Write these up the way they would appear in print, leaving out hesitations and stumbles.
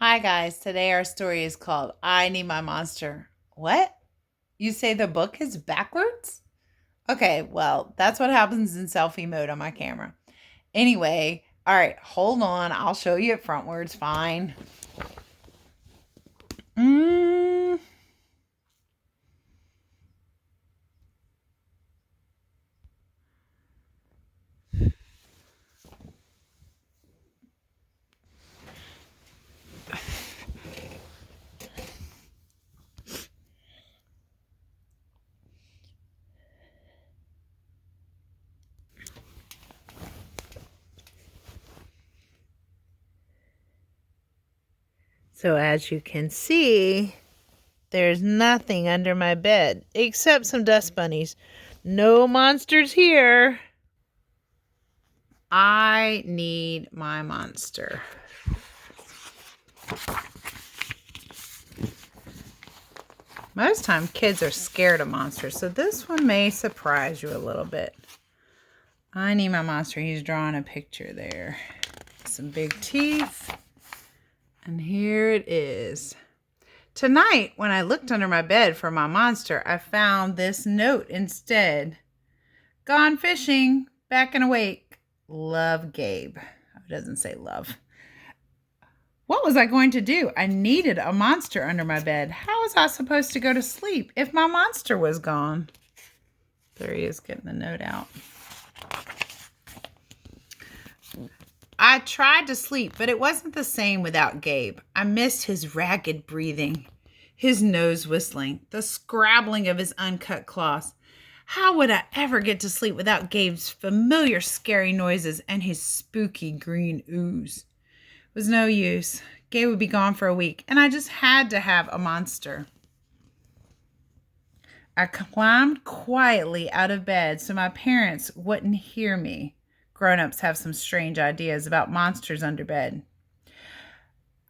Hi, guys. Today our story is called I Need My Monster. What? You say the book is backwards? Okay, well, that's what happens in selfie mode on my camera. Anyway, all right, hold on. I'll show you it frontwards. Fine. Mm. So as you can see, there's nothing under my bed except some dust bunnies. No monsters here. I need my monster. Most time kids are scared of monsters, so this one may surprise you a little bit. I need my monster. He's drawing a picture there. Some big teeth. And here it is. Tonight, when I looked under my bed for my monster, I found this note instead. Gone fishing, back and awake. Love, Gabe. It doesn't say love. What was I going to do? I needed a monster under my bed. How was I supposed to go to sleep if my monster was gone? There he is getting the note out. I tried to sleep, but it wasn't the same without Gabe. I missed his ragged breathing, his nose whistling, the scrabbling of his uncut claws. How would I ever get to sleep without Gabe's familiar scary noises and his spooky green ooze? It was no use. Gabe would be gone for a week, and I just had to have a monster. I climbed quietly out of bed so my parents wouldn't hear me. Grown-ups have some strange ideas about monsters under bed.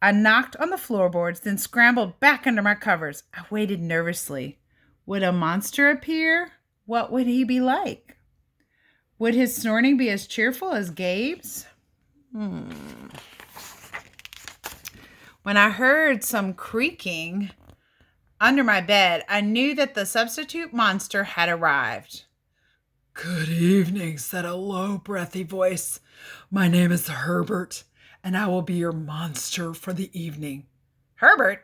I knocked on the floorboards, then scrambled back under my covers. I waited nervously. Would a monster appear? What would he be like? Would his snorting be as cheerful as Gabe's? When I heard some creaking under my bed, I knew that the substitute monster had arrived. Good evening, said a low, breathy voice. My name is Herbert, and I will be your monster for the evening. Herbert?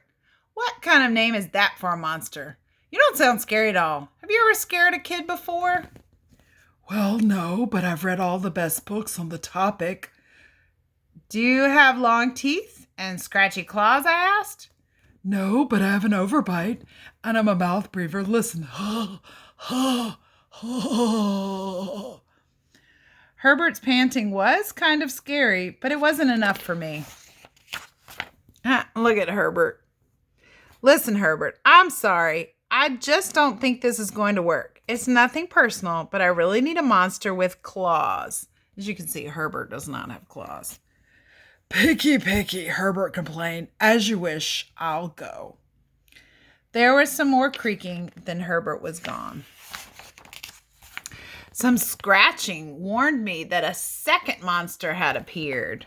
What kind of name is that for a monster? You don't sound scary at all. Have you ever scared a kid before? Well, no, but I've read all the best books on the topic. Do you have long teeth and scratchy claws, I asked? No, but I have an overbite, and I'm a mouth breather. Listen. Herbert's panting was kind of scary, but it wasn't enough for me. Look at Herbert. Listen, Herbert, I'm sorry. I just don't think this is going to work. It's nothing personal, but I really need a monster with claws. As you can see, Herbert does not have claws. Picky, Herbert complained. As you wish, I'll go. There was some more creaking, then Herbert was gone. Some scratching warned me that a second monster had appeared.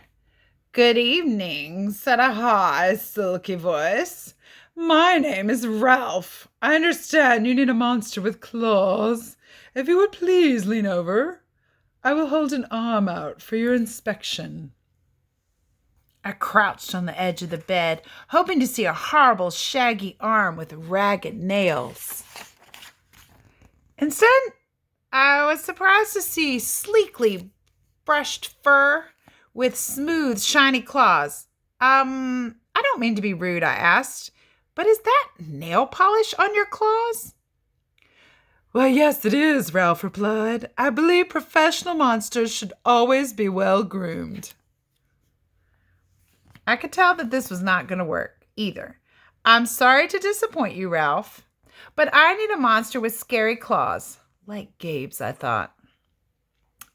Good evening, said a high, silky voice. My name is Ralph. I understand you need a monster with claws. If you would please lean over, I will hold an arm out for your inspection. I crouched on the edge of the bed, hoping to see a horrible, shaggy arm with ragged nails. Instead, I was surprised to see sleekly brushed fur with smooth, shiny claws. I don't mean to be rude, I asked, but is that nail polish on your claws? Why, yes, it is, Ralph replied. I believe professional monsters should always be well groomed. I could tell that this was not going to work either. I'm sorry to disappoint you, Ralph, but I need a monster with scary claws. Like Gabe's, I thought.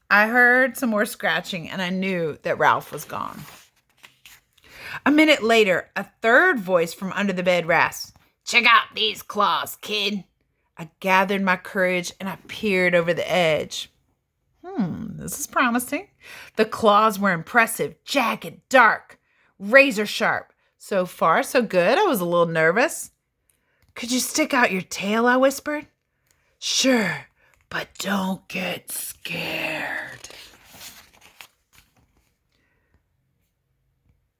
I heard some more scratching, and I knew that Ralph was gone. A minute later, a third voice from under the bed rasped, "Check out these claws, kid." I gathered my courage, and I peered over the edge. This is promising. The claws were impressive, jagged, dark, razor sharp, So far, so good. I was a little nervous. Could you stick out your tail? I whispered. Sure, but don't get scared.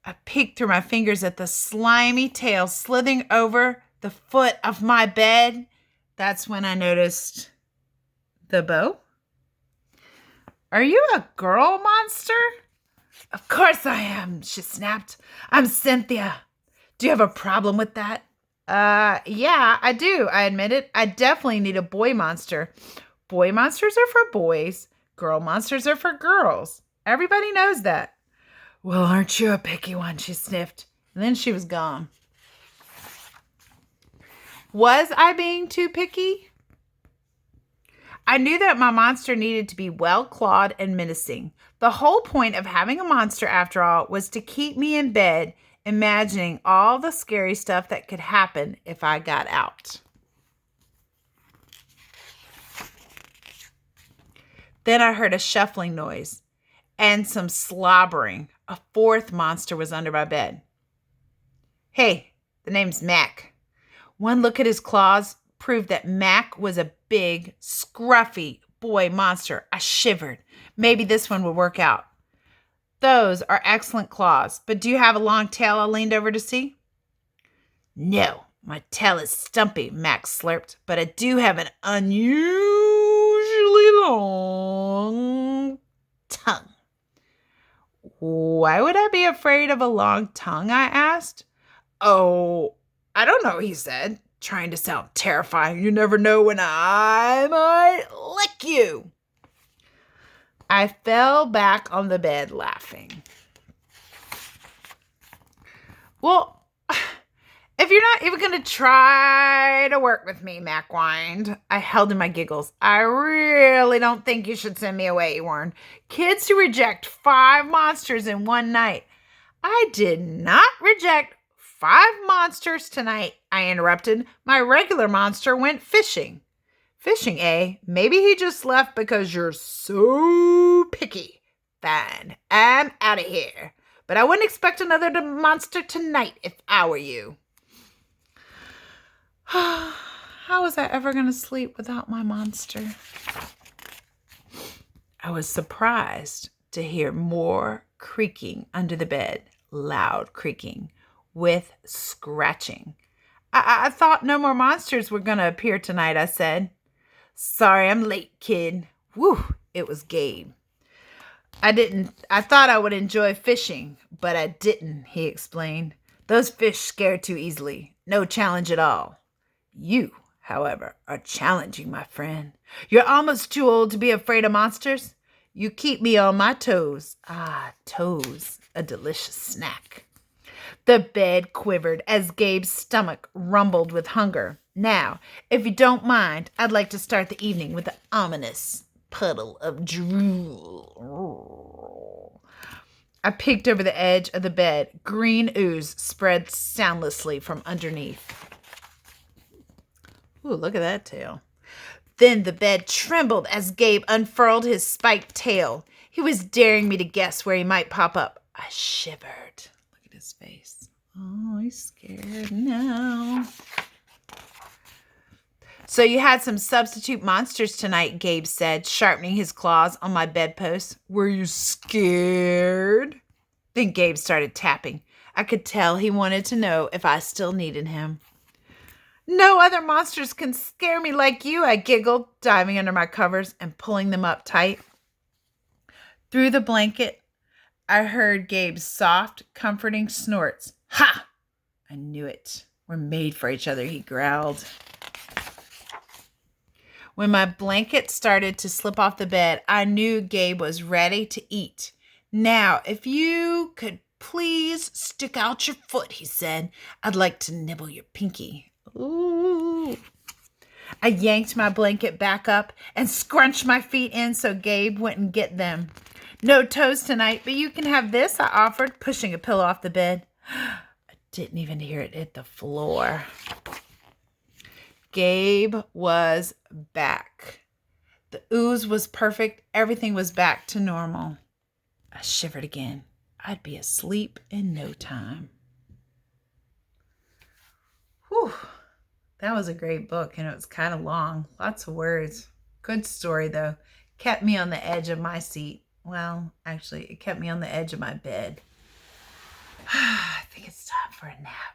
I peeked through my fingers at the slimy tail slithering over the foot of my bed. That's when I noticed the bow. Are you a girl monster? Of course I am, she snapped. I'm Cynthia. Do you have a problem with that? Yeah, I do, I admitted. I definitely need a boy monster. Boy monsters are for boys. Girl monsters are for girls. Everybody knows that. Well, aren't you a picky one? She sniffed. And then she was gone. Was I being too picky? I knew that my monster needed to be well-clawed and menacing. The whole point of having a monster, after all, was to keep me in bed, imagining all the scary stuff that could happen if I got out. Then I heard a shuffling noise and some slobbering. A fourth monster was under my bed. Hey, the name's Mac. One look at his claws proved that Mac was a big, scruffy boy monster. I shivered. Maybe this one would work out. Those are excellent claws, but do you have a long tail? I leaned over to see. No, my tail is stumpy, Mac slurped, but I do have an unusually long tongue. Why would I be afraid of a long tongue? I asked. Oh, I don't know, he said, trying to sound terrifying. You never know when I might lick you. I fell back on the bed laughing. Well, if you're not even going to try to work with me, Mac whined. I held in my giggles. I really don't think you should send me away, he warned. Kids who reject 5 monsters in one night. I did not reject 5 monsters tonight, I interrupted. My regular monster went fishing. Fishing, eh? Maybe he just left because you're so picky. Fine, I'm out of here. But I wouldn't expect another monster tonight if I were you. How was I ever going to sleep without my monster? I was surprised to hear more creaking under the bed, loud creaking, with scratching. I thought no more monsters were going to appear tonight, I said. Sorry, I'm late, kid. Whew, it was Gabe. I thought I would enjoy fishing, but I didn't, he explained. Those fish scare too easily. No challenge at all. You, however, are challenging, my friend. You're almost too old to be afraid of monsters. You keep me on my toes. Ah, toes, a delicious snack. The bed quivered as Gabe's stomach rumbled with hunger. Now, if you don't mind, I'd like to start the evening with an ominous puddle of drool. I peeked over the edge of the bed. Green ooze spread soundlessly from underneath. Ooh, look at that tail. Then the bed trembled as Gabe unfurled his spiked tail. He was daring me to guess where he might pop up. I shivered. Look at his face. Oh, he's scared now. So you had some substitute monsters tonight, Gabe said, sharpening his claws on my bedpost. Were you scared? Then Gabe started tapping. I could tell he wanted to know if I still needed him. No other monsters can scare me like you, I giggled, diving under my covers and pulling them up tight. Through the blanket, I heard Gabe's soft, comforting snorts. Ha! I knew it. We're made for each other, he growled. When my blanket started to slip off the bed, I knew Gabe was ready to eat. Now, if you could please stick out your foot, he said. I'd like to nibble your pinky. Ooh. I yanked my blanket back up and scrunched my feet in so Gabe wouldn't get them. No toes tonight, but you can have this, I offered, pushing a pillow off the bed. I didn't even hear it hit the floor. Gabe was back. The ooze was perfect. Everything was back to normal. I shivered again. I'd be asleep in no time. Whew. That was a great book, and it was kind of long. Lots of words. Good story, though. Kept me on the edge of my seat. Well, actually, it kept me on the edge of my bed. I think it's time for a nap.